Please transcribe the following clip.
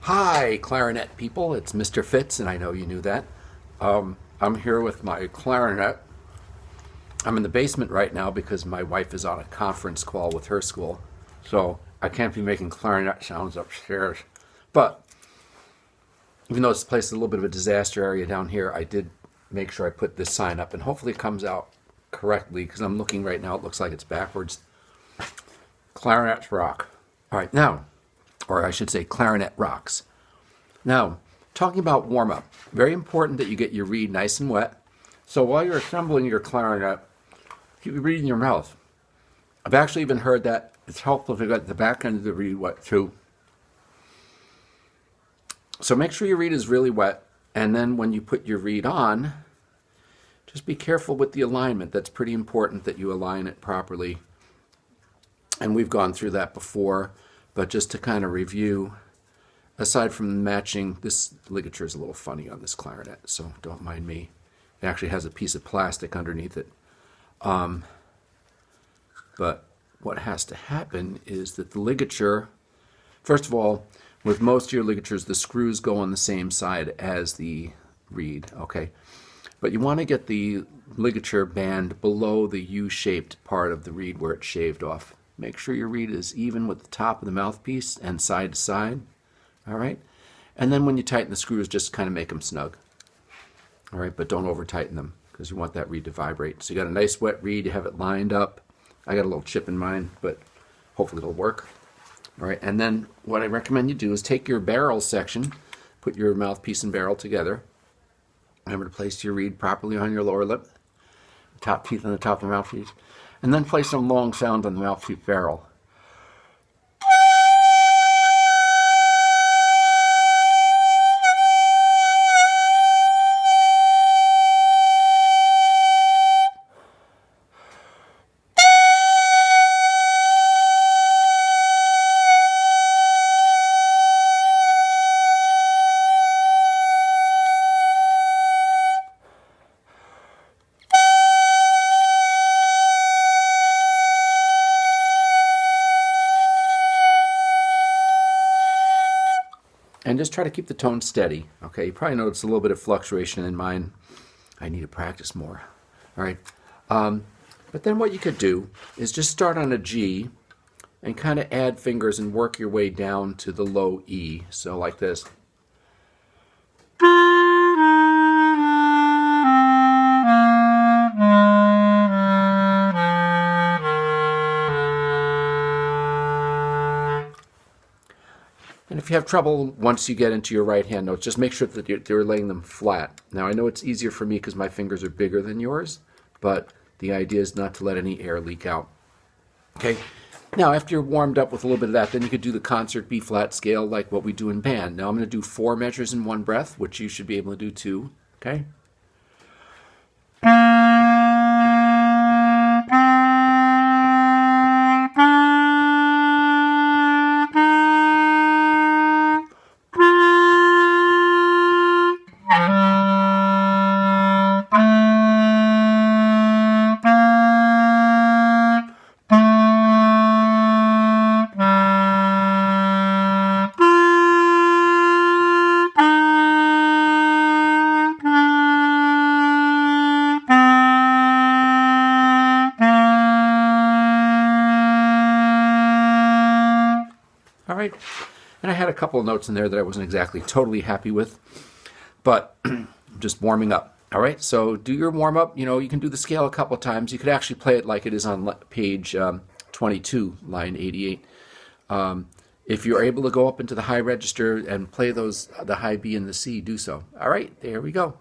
Hi, clarinet people. It's Mr. Fitz, and I know you knew that. I'm here with my clarinet. I'm in the basement right now because my wife is on a conference call with her school, so I can't be making clarinet sounds upstairs. But even though this place is a little bit of a disaster area down here, I did make sure I put this sign up, and hopefully it comes out correctly because I'm looking right now. It looks like it's backwards. Clarinets rock. All right, now, or I should say clarinet rocks. Now, talking about warm-up, very important that you get your reed nice and wet. So while you're assembling your clarinet, keep your reed in your mouth. I've actually even heard that it's helpful if you got the back end of the reed wet too. So make sure your reed is really wet, and then when you put your reed on, just be careful with the alignment. That's pretty important that you align it properly. And we've gone through that before, but just to kind of review, aside from matching, this ligature is a little funny on this clarinet, so don't mind me. It actually has a piece of plastic underneath it. But what has to happen is that the ligature, first of all, with most of your ligatures, the screws go on the same side as the reed, okay? But you want to get the ligature band below the U-shaped part of the reed where it's shaved off. Make sure your reed is even with the top of the mouthpiece and side to side. All right, and then when you tighten the screws, just kind of make them snug. All right, but don't over tighten them because you want that reed to vibrate. So you got a nice wet reed, you have it lined up. I got a little chip in mine, but hopefully it'll work. All right, and then what I recommend you do is take your barrel section, put your mouthpiece and barrel together. Remember to place your reed properly on your lower lip, top teeth on the top of the mouthpiece, and then play some long sound on the mouthpiece barrel. And just try to keep the tone steady. Okay, you probably notice a little bit of fluctuation in mine. I need to practice more. All right, but then what you could do is just start on a G and kind of add fingers and work your way down to the low E. So like this. And if you have trouble once you get into your right hand notes, just make sure that you're laying them flat. Now I know it's easier for me because my fingers are bigger than yours, but the idea is not to let any air leak out. Okay, now after you're warmed up with a little bit of that, then you could do the concert B flat scale like what we do in band. Now I'm going to do 4 measures in one breath, which you should be able to do too. Okay. All right, and I had a couple of notes in there that I wasn't exactly totally happy with, but just warming up. All right, so do your warm up. You know, you can do the scale a couple of times. You could actually play it like it is on page 22, line 88. If you're able to go up into the high register and play those, the high B and the C, do so. All right, there we go.